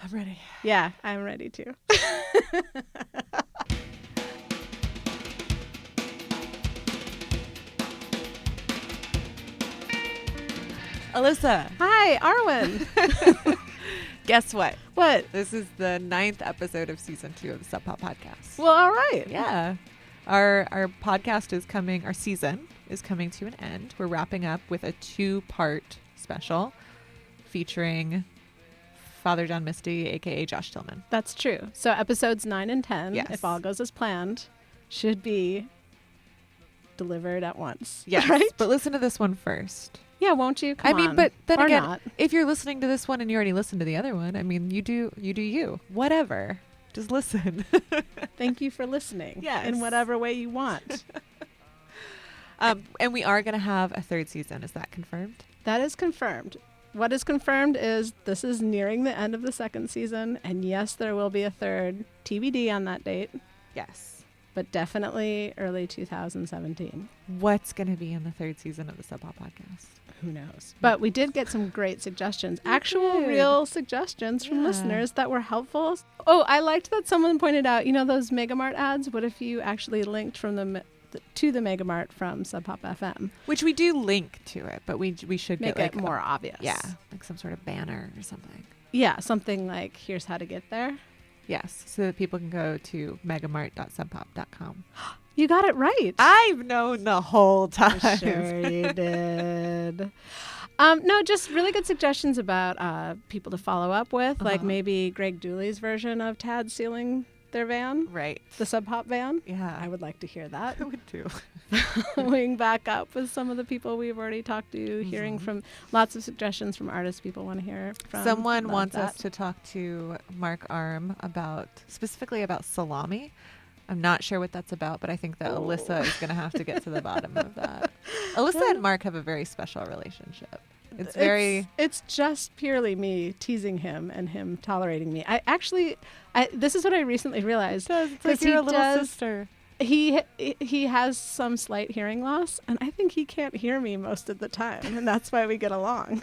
I'm ready. Yeah, I'm ready too. Alyssa. Hi, Arwen. Guess what? What? This is the 9th episode of season 2 of the Sub Pop podcast. Well, all right. Yeah. Our podcast is coming, our season is coming to an end. We're wrapping up with a 2-part special featuring Father John Misty, aka Josh Tillman. That's true. So episodes 9 and 10, Yes. if all goes as planned, should be delivered at once. Yes. Right? But listen to this one first. Yeah, won't you? Come on. but then Or again, not. if you're listening to this one and you already listened to the other one, I mean, you do you. Whatever. Just listen. Thank you for listening. Yes. In whatever way you want. And we are going to have a 3rd season. Is that confirmed? That is confirmed. What is confirmed is this is nearing the end of the 2nd season. And yes, there will be a 3rd TBD on that date. Yes. But definitely early 2017. What's going to be in the 3rd season of the Sub Pop podcast? Who knows? But we did get some great suggestions. We Actual did. real suggestions from Yeah. listeners that were helpful. Oh, I liked that someone pointed out, you know those Megamart ads? What if you actually linked from to the Megamart from Sub Pop FM? Which we do link to it, but we should Make get it more obvious. Yeah, like some sort of banner or something. Yeah, something like, here's how to get there. Yes, so that people can go to megamart.subpop.com. You got it right. I've known the whole time. Sure you did. No, just really good suggestions about people to follow up with, like maybe Greg Dooley's version of Tad sealing their van, Right. the Sub Pop van. Yeah. I would like to hear that. I would too. Following back up with some of the people we've already talked to, hearing from lots of suggestions from artists people want to hear from. Someone Love wants that. us to talk to Mark Arm specifically about salami. I'm not sure what that's about, but I think that Alyssa is going to have to get to the bottom of that. Alyssa and Mark have a very special relationship. It's just purely me teasing him and him tolerating me. This is what I recently realized. It's like you're a little sister. He has some slight hearing loss, and I think he can't hear me most of the time, and that's why we get along.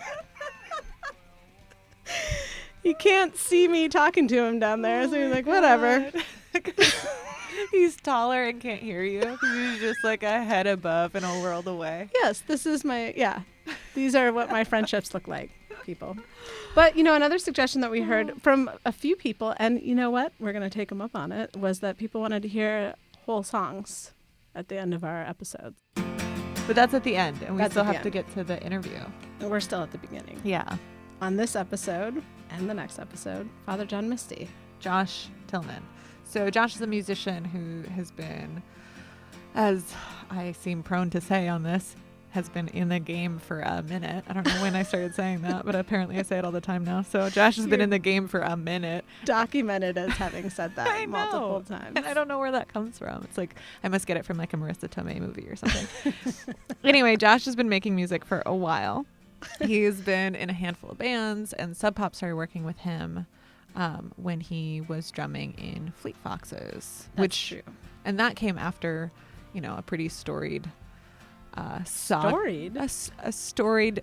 He can't see me talking to him down there, so he's like, whatever. He's taller and can't hear you. He's just like a head above and a world away. Yes, these are what my friendships look like, people. But, another suggestion that we heard from a few people, and you know what? We're going to take them up on it, was that people wanted to hear whole songs at the end of our episodes. But that's at the end, and we still have to get to the interview. And we're still at the beginning. Yeah. On this episode and the next episode, Father John Misty. Josh Tillman. So Josh is a musician who has been, as I seem prone to say on this, has been in the game for a minute. I don't know when I started saying that, but apparently I say it all the time now. So Josh has been in the game for a minute. Documented as having said that multiple times. And I don't know where that comes from. It's like, I must get it from like a Marissa Tomei movie or something. Anyway, Josh has been making music for a while. He's been in a handful of bands, and Sub Pop started working with him when he was drumming in Fleet Foxes. That's true. And that came after, a pretty storied a storied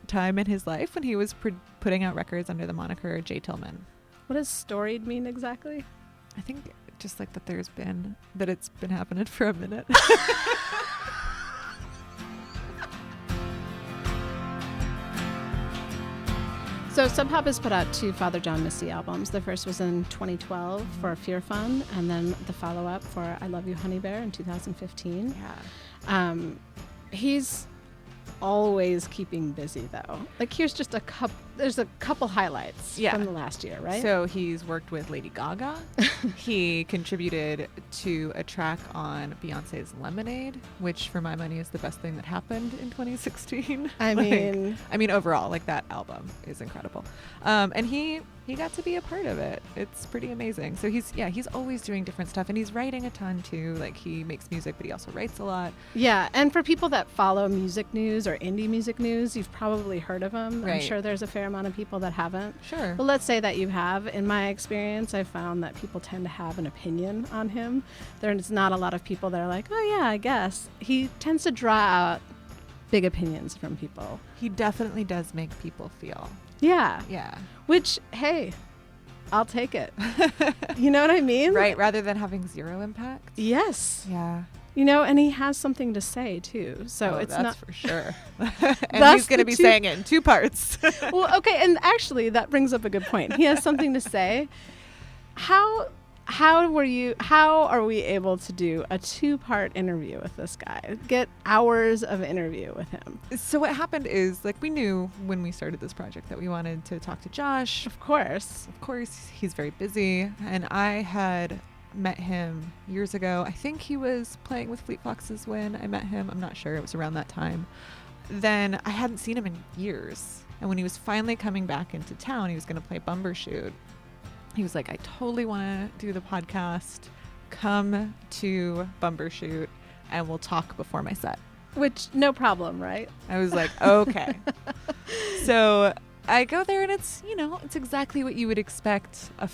time in his life when he was putting out records under the moniker J. Tillman. What does storied mean exactly? I think just like that it's been happening for a minute. So Sub Pop has put out 2 Father John Misty albums. The first was in 2012 for Fear Fun, and then the follow-up for I Love You Honey Bear in 2015. Yeah. He's always keeping busy, though. Like, here's just there's a couple highlights from the last year, right? So he's worked with Lady Gaga. He contributed to a track on Beyonce's Lemonade, which for my money is the best thing that happened in 2016. I mean overall, like, that album is incredible. And he got to be a part of it. It's pretty amazing. So he's always doing different stuff, and he's writing a ton too. Like, he makes music, but he also writes a lot. Yeah, and for people that follow music news or indie music news, you've probably heard of him. Right. I'm sure there's a fair amount of people that haven't. Sure. Well, let's say that you have. In my experience, I've found that people tend to have an opinion on him. There's not a lot of people that are like, oh yeah, I guess. He tends to draw out big opinions from people. He definitely does make people feel. Yeah. Yeah. Which, hey, I'll take it. You know what I mean? Right, rather than having zero impact. Yes. Yeah. You know, and he has something to say too. So it's that's not for sure. And he's going to be saying it in 2 parts. Well, okay, and actually that brings up a good point. He has something to say. How are we able to do a 2-part interview with this guy? Get hours of interview with him. So what happened is, like, we knew when we started this project that we wanted to talk to Josh. Of course, he's very busy, and I had met him years ago. I think he was playing with Fleet Foxes when I met him. I'm not sure. It was around that time. Then I hadn't seen him in years. And when he was finally coming back into town, he was going to play Bumbershoot. He was like, I totally want to do the podcast. Come to Bumbershoot and we'll talk before my set. Which, no problem, right? I was like, okay. So I go there and it's exactly what you would expect a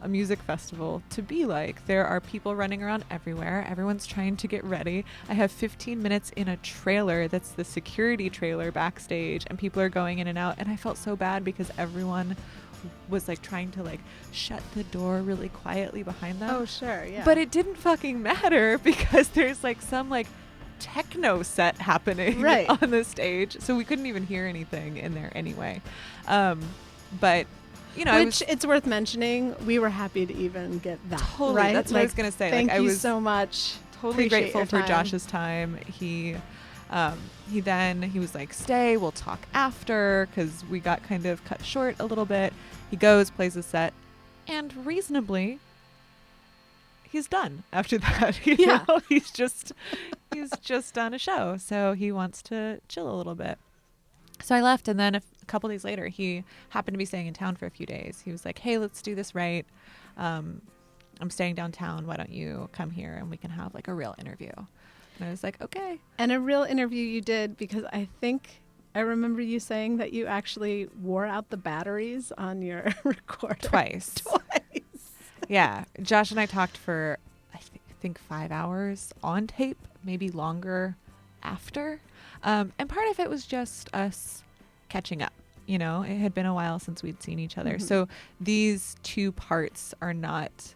music festival to be like. There are people running around everywhere. Everyone's trying to get ready. I have 15 minutes in a trailer that's the security trailer backstage, and people are going in and out. And I felt so bad because everyone was like trying to like shut the door really quietly behind them. Oh, sure, yeah. But it didn't fucking matter because there's like some like techno set happening on the stage, so we couldn't even hear anything in there anyway. But it's worth mentioning, we were happy to even get that. Totally, right? that's what I was gonna say. Thank like, you I was so much. Totally Appreciate grateful for time. Josh's time. He was like, stay, we'll talk after, because we got kind of cut short a little bit. He goes, plays a set, and reasonably, he's done after that. You know? He's just done a show, so he wants to chill a little bit. So I left, and then a couple days later, he happened to be staying in town for a few days. He was like, hey, let's do this right. I'm staying downtown. Why don't you come here and we can have like a real interview? And I was like, okay. And a real interview you did, because I think I remember you saying that you actually wore out the batteries on your recorder. Twice. Yeah. Josh and I talked for, I think 5 hours on tape, maybe longer after. And part of it was just us catching up. You know, it had been a while since we'd seen each other. Mm-hmm. So these 2 parts are not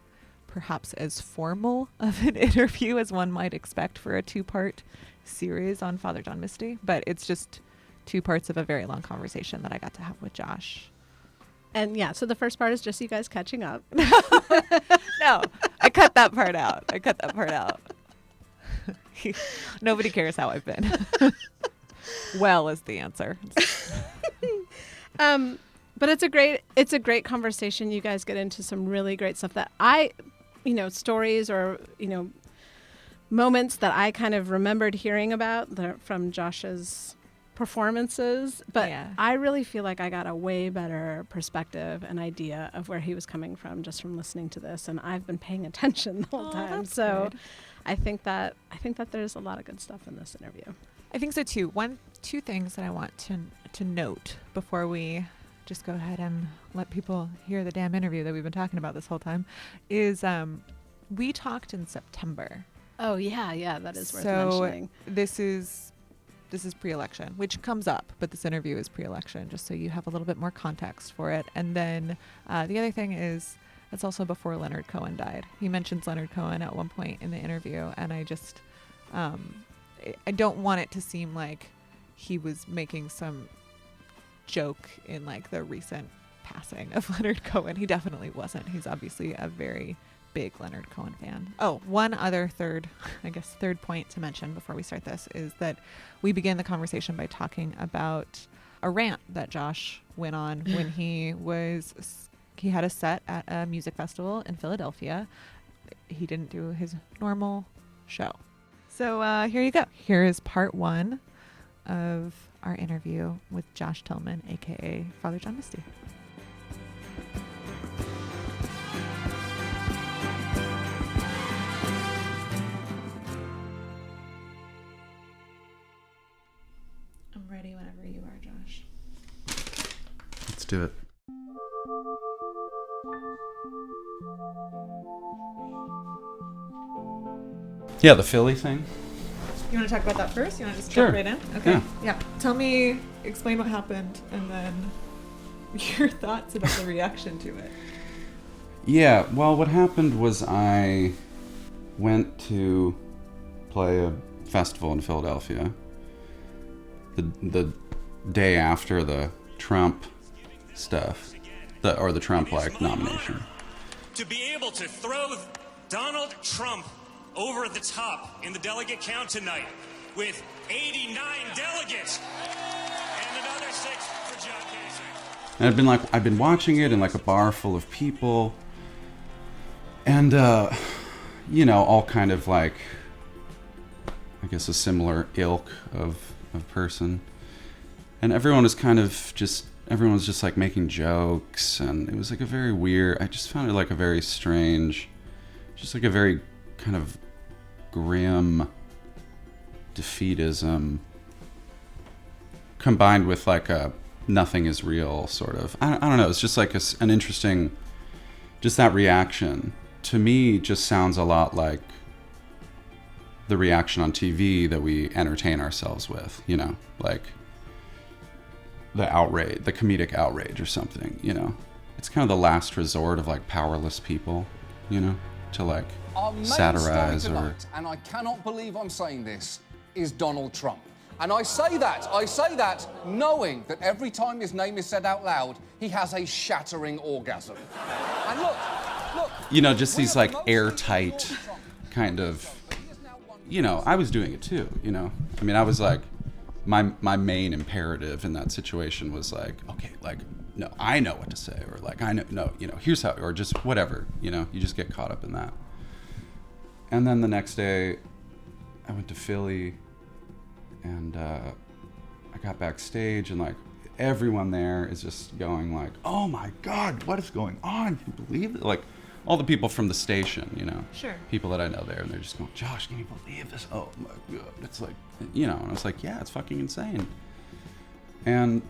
perhaps as formal of an interview as one might expect for a 2-part series on Father John Misty, but it's just 2 parts of a very long conversation that I got to have with Josh. And yeah, so the first part is just you guys catching up. No, I cut that part out. Nobody cares how I've been. Well is the answer. But it's a great conversation. You guys get into some really great stuff that stories or, moments that I kind of remembered hearing about from Josh's performances. But yeah. I really feel like I got a way better perspective and idea of where he was coming from just from listening to this. And I've been paying attention the whole time. So good. I think that there's a lot of good stuff in this interview. I think so too. 2 things that I want to note before we just go ahead and let people hear the damn interview that we've been talking about this whole time is we talked in September. Oh yeah, that is worth mentioning. This is pre-election, which comes up, but this interview is pre-election, just so you have a little bit more context for it. And then the other thing is it's also before Leonard Cohen died. He mentions Leonard Cohen at one point in the interview, and I just I don't want it to seem like he was making some joke in like the recent passing of Leonard Cohen. He definitely wasn't. He's obviously a very big Leonard Cohen fan. Oh, one other third point to mention before we start this is that we began the conversation by talking about a rant that Josh went on when he had a set at a music festival in Philadelphia. He didn't do his normal show. So here you go. Here is part 1 of our interview with Josh Tillman, aka Father John Misty. I'm ready whenever you are, Josh. Let's do it. Yeah, the Philly thing. You want to talk about that first? You want to just jump right in? Okay. Yeah. Explain what happened, and then your thoughts about the reaction to it. Yeah, well, what happened was I went to play a festival in Philadelphia the day after the Trump stuff, the Trump nomination. To be able to throw Donald Trump over the top in the delegate count tonight with 89 delegates and another 6 for John Kasich. And I've been watching it in like a bar full of people, and all kind of like, I guess, a similar ilk of person, and everyone's just like making jokes, and it was like a very weird. I just found it like a very strange, just like a very kind of grim defeatism combined with like a nothing is real sort of. I don't know. It's just like an interesting, just that reaction to me just sounds a lot like the reaction on TV that we entertain ourselves with, like the outrage, the comedic outrage or something, It's kind of the last resort of like powerless people, to like satirize or... And I cannot believe I'm saying this, is Donald Trump. And I say that knowing that every time his name is said out loud, he has a shattering orgasm. And look, just these like airtight kind of, I was doing it too, I mean, I was like, my main imperative in that situation was like, okay, like, no, I know what to say, or like, I know, no, here's how, or just whatever, you just get caught up in that. And then the next day, I went to Philly, and I got backstage, and like, everyone there is just going like, oh my God, what is going on? Can you believe it? Like, all the people from the station, Sure. People that I know there, and they're just going, Josh, can you believe this? Oh my God. It's like, and I was like, yeah, it's fucking insane. And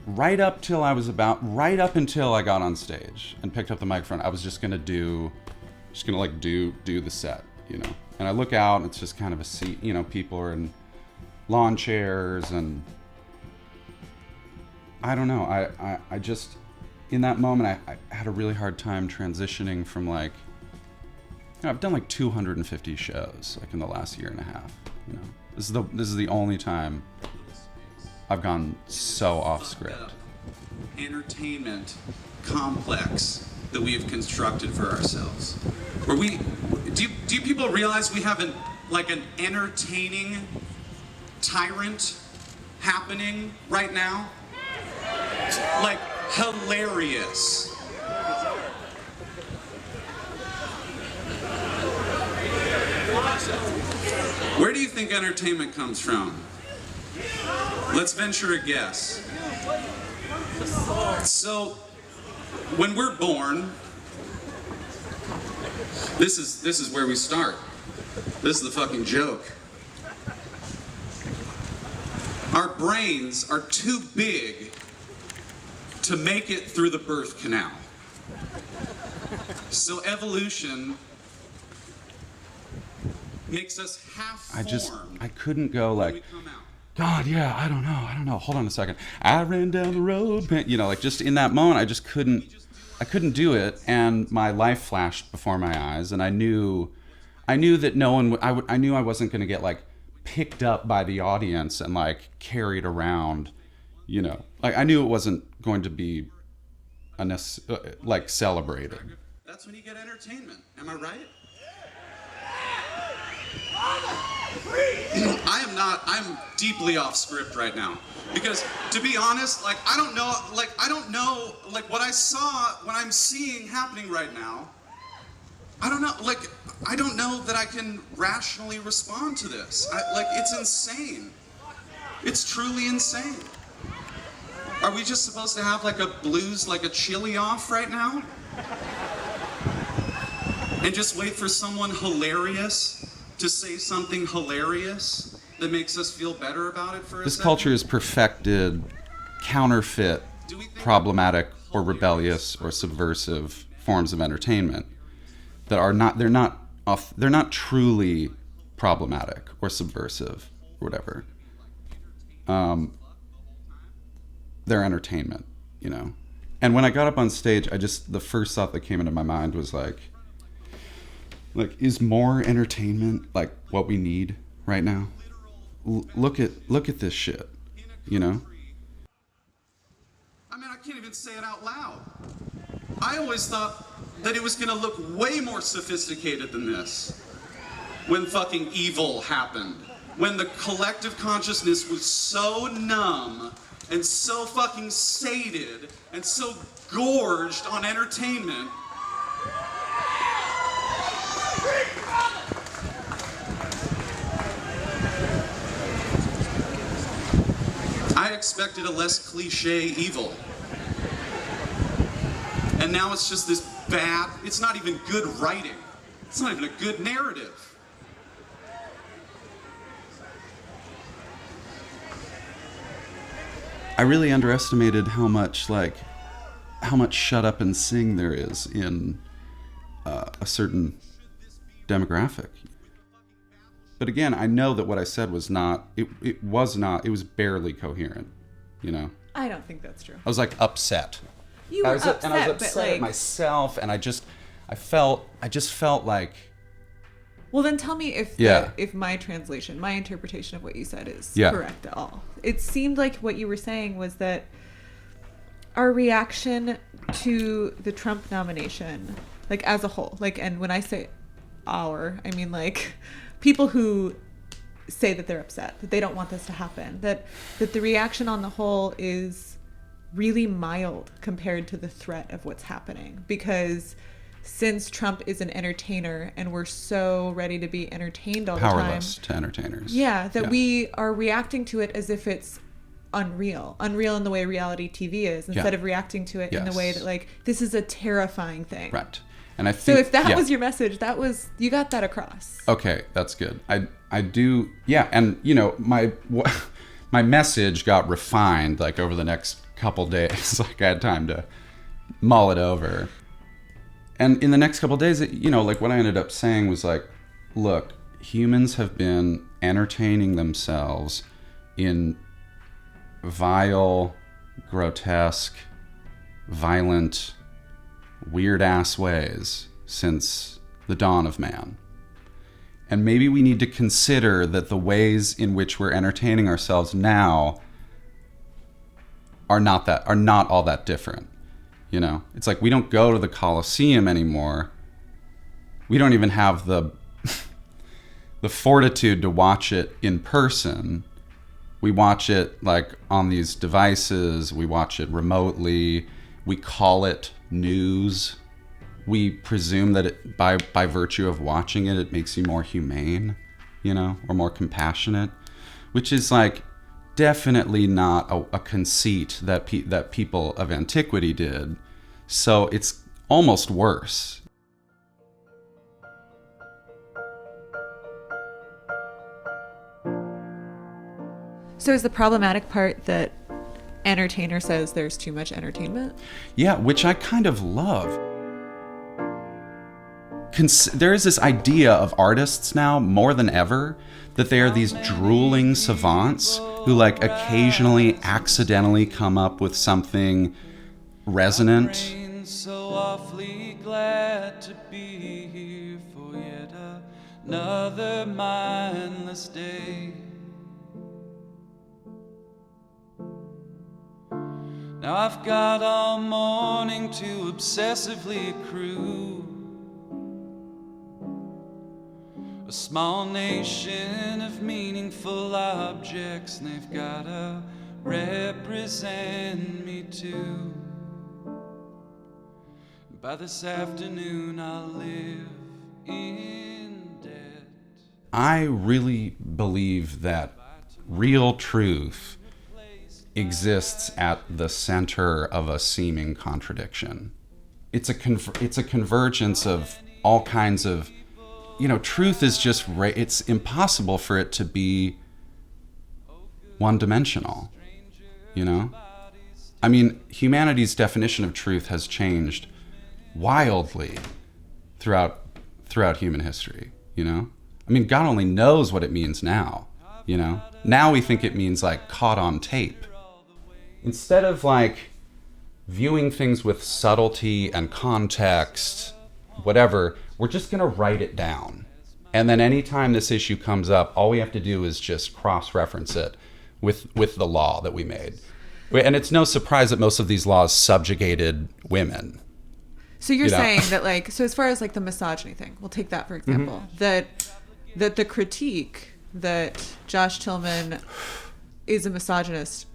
right up until I got on stage and picked up the microphone, I was just gonna do the set, And I look out, and it's just kind of a seat, people are in lawn chairs, and I don't know, I just, in that moment, I had a really hard time transitioning from like, I've done like 250 shows like in the last year and a half. This is the only time I've gone so off script. Entertainment complex that we have constructed for ourselves. Where do people realize we have an entertaining tyrant happening right now? Like, hilarious. Where do you think entertainment comes from? Let's venture a guess. So, when we're born, this is where we start. This is the fucking joke. Our brains are too big to make it through the birth canal. So evolution makes us half-formed. I couldn't go like, God, yeah, I don't know. Hold on a second. I ran down the road, like just in that moment, I couldn't do it, and my life flashed before my eyes, and I knew that no one, I knew I wasn't going to get like picked up by the audience and like carried around, like I knew it wasn't going to be like celebrated. That's when you get entertainment. Am I right? I'm deeply off script right now. Because to be honest, like I don't know what I'm seeing happening right now. I don't know that I can rationally respond to this. It's insane. It's truly insane. Are we just supposed to have like a blues, like a chili off right now? And just wait for someone hilarious to say something hilarious that makes us feel better about it for a This second? culture has perfected counterfeit, problematic, or rebellious, or subversive forms of entertainment that are not, they're not truly problematic or subversive or whatever. They're entertainment, And when I got up on stage, the first thought that came into my mind was like, is more entertainment like what we need right now? Look at this shit, you know? I mean, I can't even say it out loud. I always thought that it was gonna look way more sophisticated than this when fucking evil happened. When the collective consciousness was so numb and so fucking sated and so gorged on entertainment. I expected a less cliche evil. And now it's just this bad, it's not even good writing. It's not even a good narrative. I really underestimated how much shut up and sing there is in a certain demographic. But again, I know that what I said was it was barely cocoherent, you know? I don't think that's true. I was like upset. You were upset, and I was but upset like... at myself, and I just felt like... Well, then tell me if my translation, my interpretation of what you said is correct at all. It seemed like what you were saying was that our reaction to the Trump nomination, like as a whole, like, and when I say our, I mean like people who say that they're upset, that they don't want this to happen, that the reaction on the whole is really mild compared to the threat of what's happening. Because since Trump is an entertainer and we're so ready to be entertained all the time. Powerless to entertainers. Yeah, that we are reacting to it as if it's unreal in the way reality TV is, instead of reacting to it in the way that like, this is a terrifying thing. Right. And I think, so if that was your message, you got that across. Okay, that's good. I do, and you know, my message got refined like over the next couple days. Like I had time to mull it over. And in the next couple of days, you know, like what I ended up saying was like, look, humans have been entertaining themselves in vile, grotesque, violent, weird-ass ways since the dawn of man. And maybe we need to consider that the ways in which we're entertaining ourselves now are not all that different. You know, it's like we don't go to the Colosseum anymore. We don't even have the fortitude to watch it in person. We watch it like on these devices. We watch it remotely. We call it news. We presume that it, by virtue of watching it, it makes you more humane, you know, or more compassionate, which is like definitely not a conceit that people of antiquity did. So it's almost worse. So is the problematic part that entertainer says there's too much entertainment? Yeah, which I kind of love. There is this idea of artists now, more than ever, that they are these drooling savants who like occasionally accidentally come up with something resonant. So awfully glad to be here for yet another mindless day. Now I've got all morning to obsessively accrue a small nation of meaningful objects, and they've gotta represent me too. By this afternoon I'll live in debt. I really believe that real truth exists at the center of a seeming contradiction. It's a convergence of all kinds of, you know, truth is just it's impossible for it to be one-dimensional, you know? I mean, humanity's definition of truth has changed wildly throughout human history, you know? I mean, God only knows what it means now, you know? Now we think it means like caught on tape. Instead of like viewing things with subtlety and context, whatever, we're just going to write it down. And then anytime this issue comes up, all we have to do is just cross-reference it with the law that we made. And it's no surprise that most of these laws subjugated women. So you're saying that, like, so as far as like the misogyny thing, we'll take that for example, that the critique that Josh Tillman is a misogynist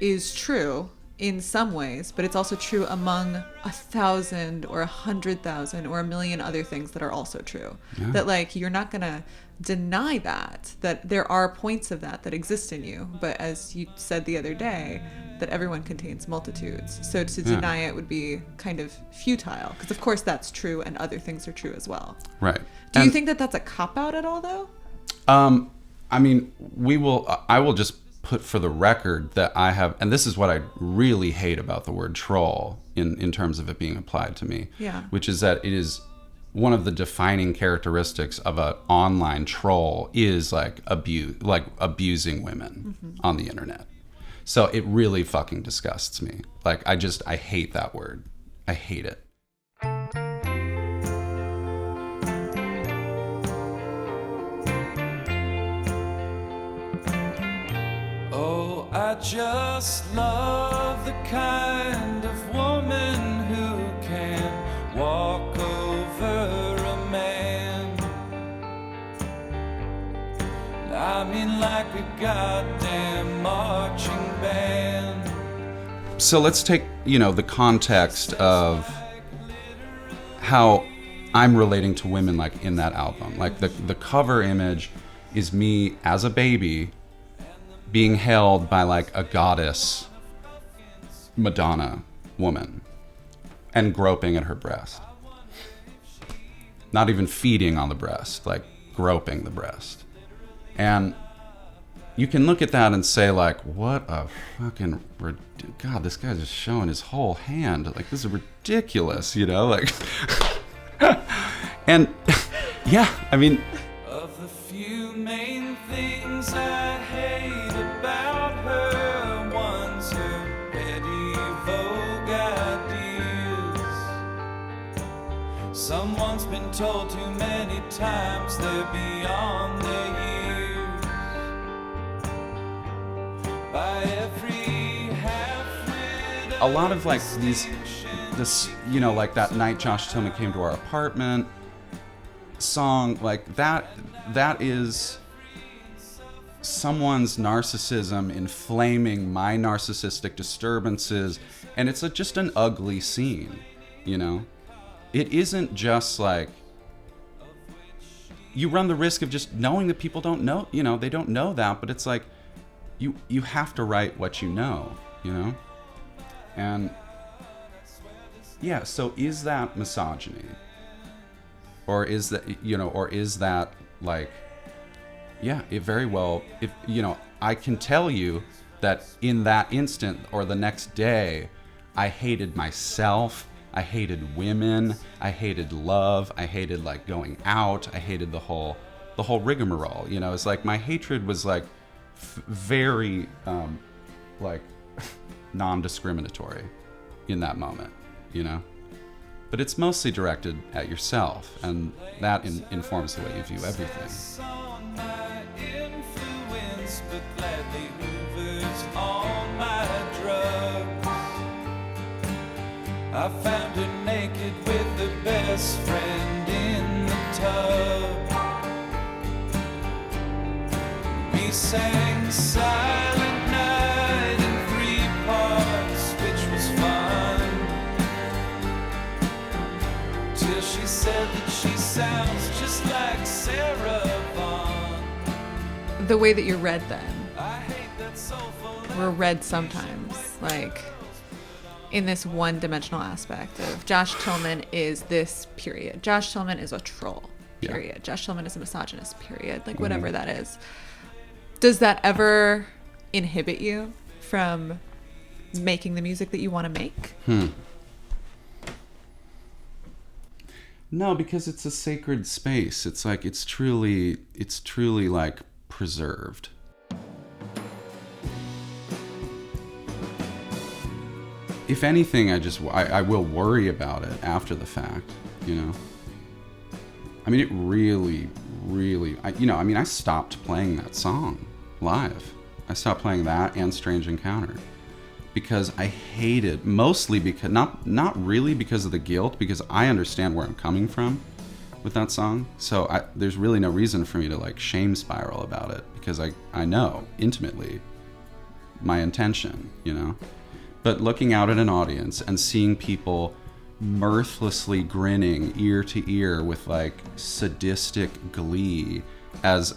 is true in some ways, but it's also true among 1,000 or 100,000 or 1,000,000 other things that are also true. Yeah. That, like, you're not going to deny that there are points of that exist in you. But as you said the other day, that everyone contains multitudes. So to deny it would be kind of futile, because of course that's true and other things are true as well. Right. Do you think that that's a cop-out at all, though? I mean, I will just put for the record that I have, and this is what I really hate about the word troll in terms of it being applied to me, which is that it is one of the defining characteristics of an online troll is like abusing women on the internet. So it really fucking disgusts me. Like, I hate that word. I hate it. Oh, I just love the kind of woman who can walk over a man. I mean, like a goddamn marching band. So let's take, the context of how I'm relating to women, like, in that album. Like, the cover image is me as a baby being held by, like, a goddess Madonna woman and groping at her breast. Not even feeding on the breast, like groping the breast. And you can look at that and say, like, what a fucking, God, this guy's just showing his whole hand. Like, this is ridiculous, like. And yeah, I mean. Of the few main things I hate about her, one's her petty vogue ideas. Someone's been told too many times they're beyond their years. By every half-wit, a lot of, like, this, like that night Josh Tillman came to our apartment song, like that is someone's narcissism inflaming my narcissistic disturbances, and it's just an ugly scene. It isn't just like, you run the risk of just knowing that people don't know, they don't know that, but it's like you have to write what you know. And yeah, so is that misogyny? Or is that, like, yeah, it very well, if, I can tell you that in that instant or the next day, I hated myself, I hated women, I hated love, I hated, like, going out, I hated the whole rigmarole, it's like my hatred was, like, very, like, non-discriminatory in that moment, But it's mostly directed at yourself, and that informs the way you view everything. I found her naked with her best friend in the tub. We sang Silent Night in 3 parts, which was fun. Till she said that she sounds just like Sarah Vaughan. The way that you're read then, we're read sometimes, like, in this one-dimensional aspect of Josh Tillman is this, period. Josh Tillman is a troll, period. Yeah. Josh Tillman is a misogynist, period. Like, whatever that is. Does that ever inhibit you from making the music that you want to make? No, because it's a sacred space. It's like, it's truly like preserved. if anything, I will worry about it after the fact, you know. I mean, it really, I stopped playing that song live. I stopped playing that and Strange Encounter because I hated, mostly because, not really because of the guilt, because I understand where I'm coming from with that song. So there's really no reason for me to like shame spiral about it because I know intimately my intention, you know. But looking out at an audience and seeing people mirthlessly grinning ear to ear with like sadistic glee as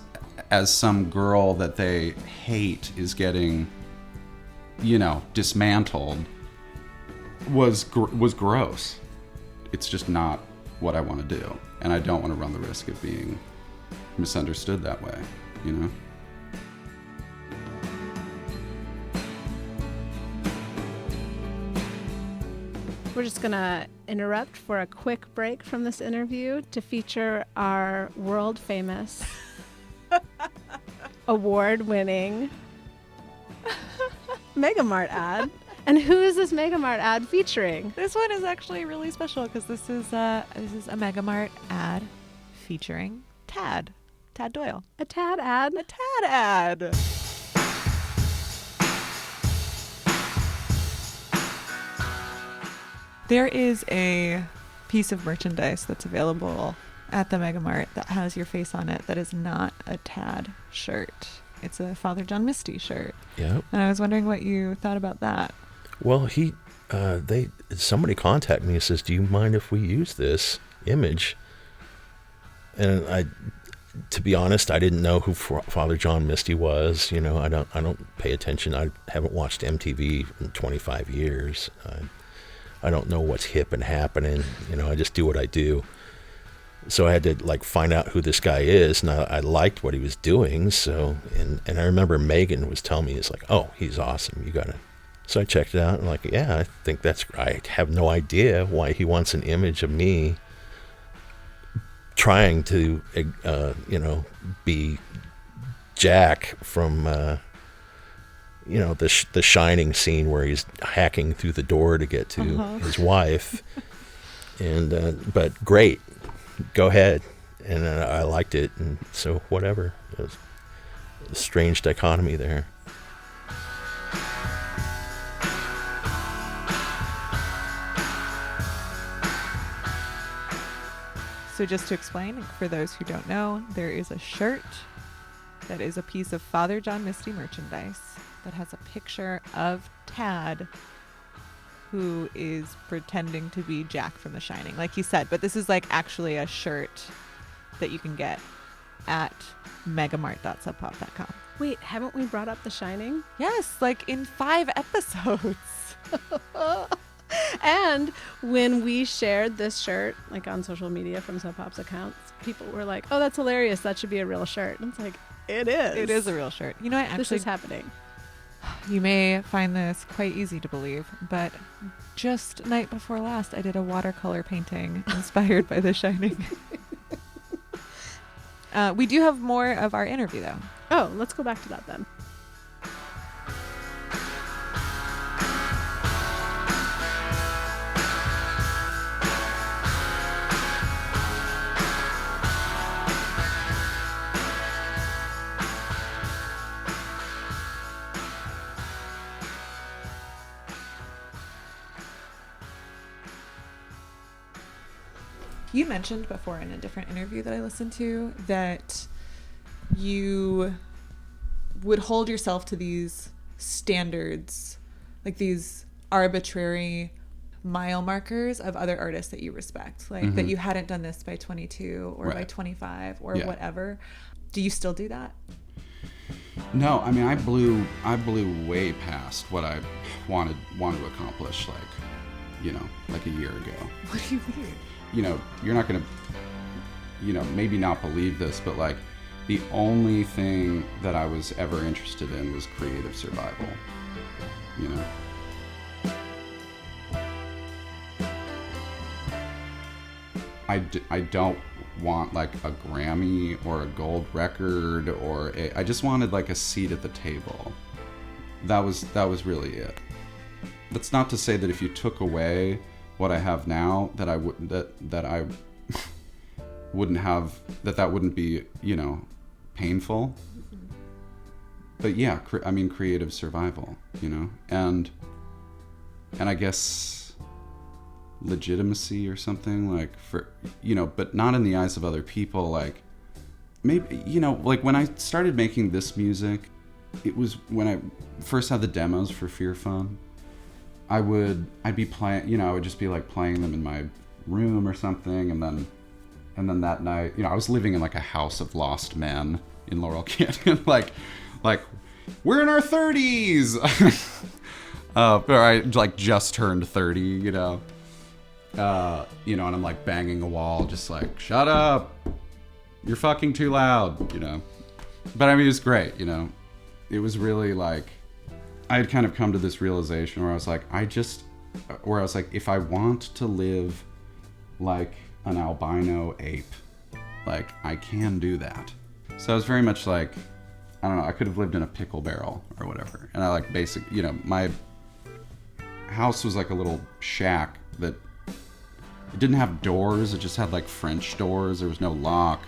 some girl that they hate is getting, you know, dismantled was gross. It's just not what I want to do, and I don't want to run the risk of being misunderstood that way, you know. We're just going to interrupt for a quick break from this interview to feature our world-famous, award-winning Megamart ad. And who is this Megamart ad featuring? This one is actually really special because this is a Megamart ad featuring Tad Doyle. A Tad ad? A Tad ad. There is a piece of merchandise that's available at the Megamart that has your face on it that is not a Tad shirt. It's a Father John Misty shirt. Yeah. And I was wondering what you thought about that. Well, somebody contacted me and says, "Do you mind if we use this image?" And to be honest, I didn't know who Father John Misty was. You know, I don't pay attention. I haven't watched MTV in 25 years. I don't know what's hip and happening. You know, I just do what I do. So I had to like find out who this guy is, and I liked what he was doing. So and I remember Megan was telling me, it's like, "Oh, he's awesome. You gotta." So I checked it out and like, yeah, I think I have no idea why he wants an image of me trying to, be Jack from, the Shining scene where he's hacking through the door to get to his wife. And but great, go ahead. And I liked it, and so whatever. It was a strange dichotomy there. So just to explain, for those who don't know, there is a shirt that is a piece of Father John Misty merchandise that has a picture of Tad, who is pretending to be Jack from The Shining, like you said. But this is like actually a shirt that you can get at megamart.subpop.com. Wait, haven't we brought up The Shining? Yes, like in 5 episodes. And when we shared this shirt, like on social media from Sub Pop's accounts, people were like, "Oh, that's hilarious. That should be a real shirt." And it's like, it is. It is a real shirt. You know what? Actually, this is happening. You may find this quite easy to believe, but just night before last, I did a watercolor painting inspired by The Shining. We do have more of our interview, though. Oh, let's go back to that then. You mentioned before in a different interview that I listened to that you would hold yourself to these standards, like these arbitrary mile markers of other artists that you respect, like that you hadn't done this by 22 or by 25 or whatever. Do you still do that? No, I mean, I blew way past what I wanted to accomplish, like a year ago. What do you mean? You know, you're not going to, maybe not believe this, but like the only thing that I was ever interested in was creative survival, you know? I don't want like a Grammy or a gold record I just wanted like a seat at the table. That was really it. That's not to say that if you took away what I have now, that I would that I wouldn't have that wouldn't be, you know, painful. But yeah, I mean, creative survival, you know, and I guess legitimacy or something, like, for, you know, but not in the eyes of other people. Like, maybe, you know, like when I started making this music, it was when I first had the demos for Fear Fun. I'd be playing, you know, I would just be like playing them in my room or something, and then that night, you know, I was living in like a house of lost men in Laurel Canyon, like we're in our 30s. Or I like just turned 30, you know, and I'm like banging a wall, just like, shut up, you're fucking too loud, you know. But I mean, it was great, you know. It was really like, I had kind of come to this realization where I was like, if I want to live like an albino ape, like, I can do that. So I was very much like, I don't know, I could have lived in a pickle barrel or whatever. And I like you know, my house was like a little shack that it didn't have doors. It just had like French doors. There was no lock.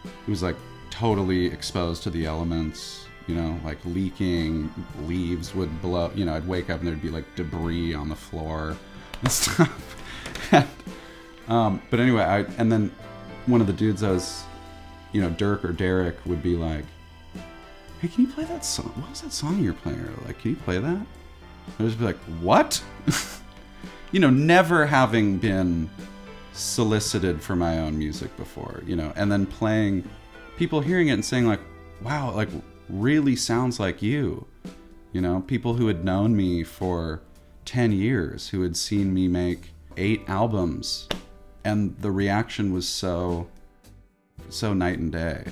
It was like totally exposed to the elements, you know, like leaking, leaves would blow, you know, I'd wake up and there'd be like debris on the floor and stuff. But anyway, and then one of the dudes I was, you know, Dirk or Derek would be like, hey, can you play that song? What was that song you were playing earlier? Like, can you play that? I'd just be like, what? You know, never having been solicited for my own music before, you know, and then playing, people hearing it and saying like, wow, like really sounds like you know, people who had known me for 10 years, who had seen me make 8 albums, and the reaction was so night and day.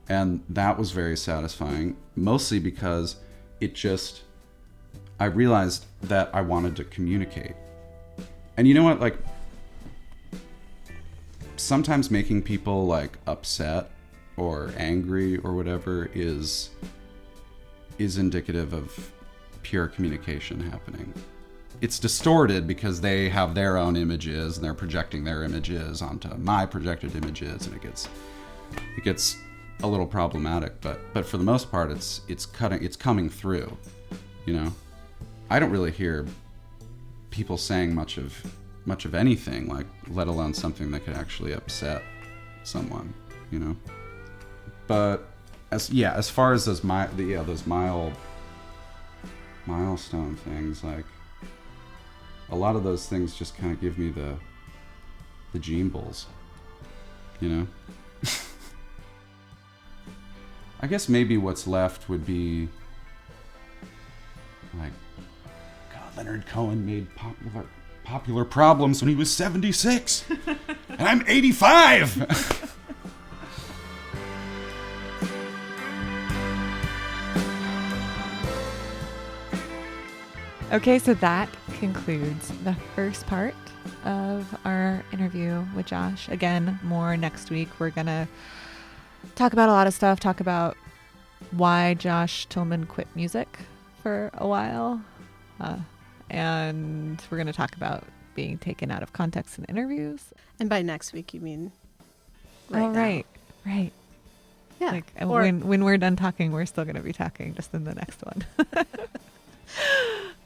And that was very satisfying, mostly because I realized that I wanted to communicate. And you know what, like, sometimes making people like upset or angry or whatever is indicative of pure communication happening. It's distorted because they have their own images and they're projecting their images onto my projected images, and it gets a little problematic, but for the most part, it's coming through, you know. I don't really hear people saying much of anything, like, let alone something that could actually upset someone, you know. But as far as those milestone things, like, a lot of those things just kind of give me the Jeebles, you know. I guess maybe what's left would be like, God, Leonard Cohen made popular Problems when he was 76, and I'm 85. Okay, so that concludes the first part of our interview with Josh. Again, more next week. We're going to talk about a lot of stuff, talk about why Josh Tillman quit music for a while. And we're going to talk about being taken out of context in interviews. And by next week, you mean right. Yeah. Like, when we're done talking, we're still going to be talking, just in the next one.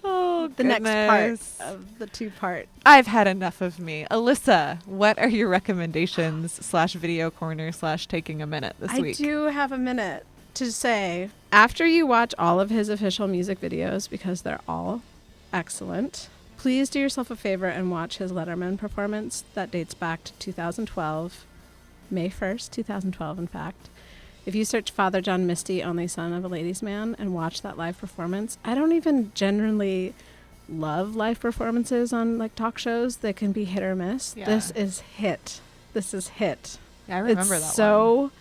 Oh, the next part of the 2-part. I've had enough of me. Alyssa, what are your recommendations / video corner / taking a minute this week? I do have a minute to say, after you watch all of his official music videos, because they're all excellent, please do yourself a favor and watch his Letterman performance that dates back to 2012, May 1st, 2012, in fact. If you search Father John Misty, Only Son of a Ladies' Man, and watch that live performance, I don't even generally love live performances on like talk shows. They can be hit or miss. Yeah. This is hit. Yeah, I remember it's that so one.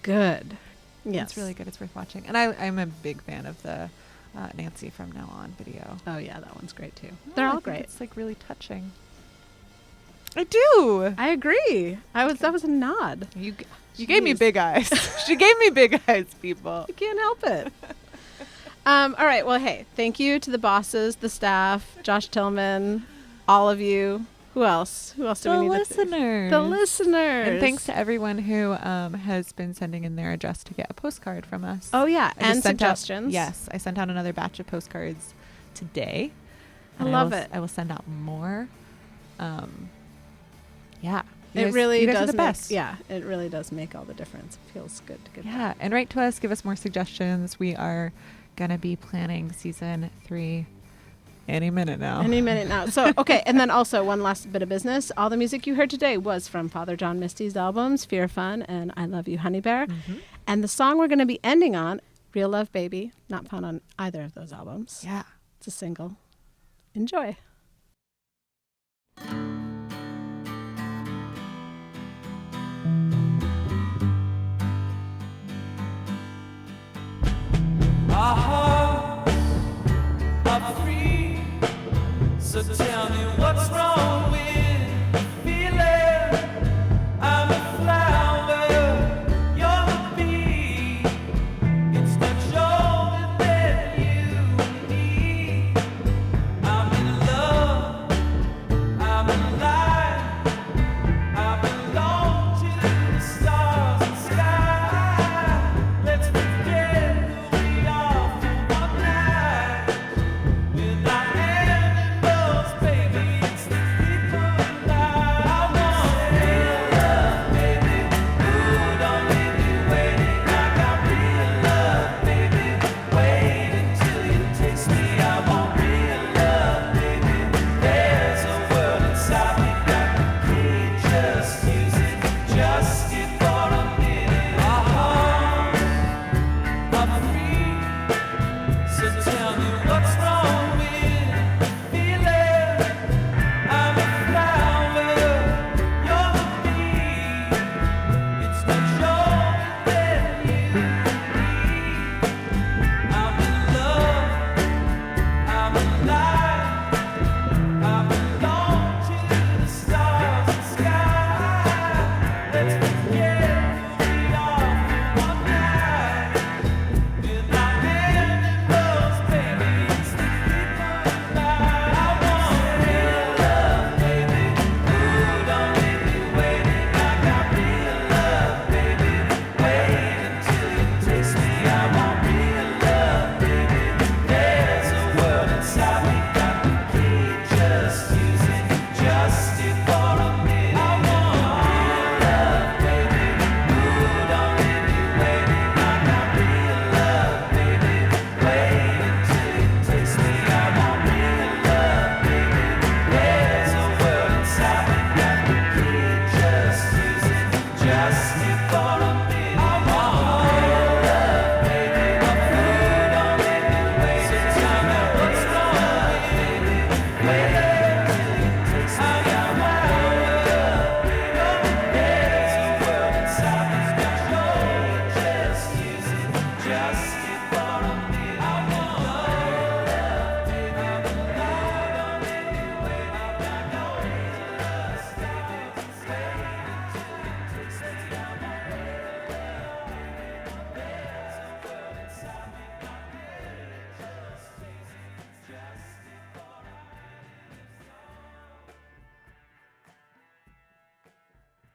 Good. Yes. It's really good. It's worth watching. And I'm a big fan of the Nancy From Now On video. Oh, yeah, that one's great, too. They're all great. It's like really touching. I do. I agree. That was a nod. You gave me big eyes. She gave me big eyes, people. You can't help it. All right. Well, hey, thank you to the bosses, the staff, Josh Tillman, all of you. Who else? Who else do we need listeners. The listeners. And thanks to everyone who has been sending in their address to get a postcard from us. Oh, yeah. I just And sent suggestions. Yes. I sent out another batch of postcards today. I love it. I will send out more. Yeah. It really you guys does are the make, best. Yeah, it really does make all the difference. It feels good to get Yeah. that. And write to us. Give us more suggestions. We are going to be planning season 3 any minute now. Any minute now. So, okay. And then also one last bit of business. All the music you heard today was from Father John Misty's albums, Fear Fun and I Love You, Honey Bear. Mm-hmm. And the song we're going to be ending on, Real Love Baby, not found on either of those albums. Yeah. It's a single. Enjoy. Our hearts are free, so tell me what's wrong with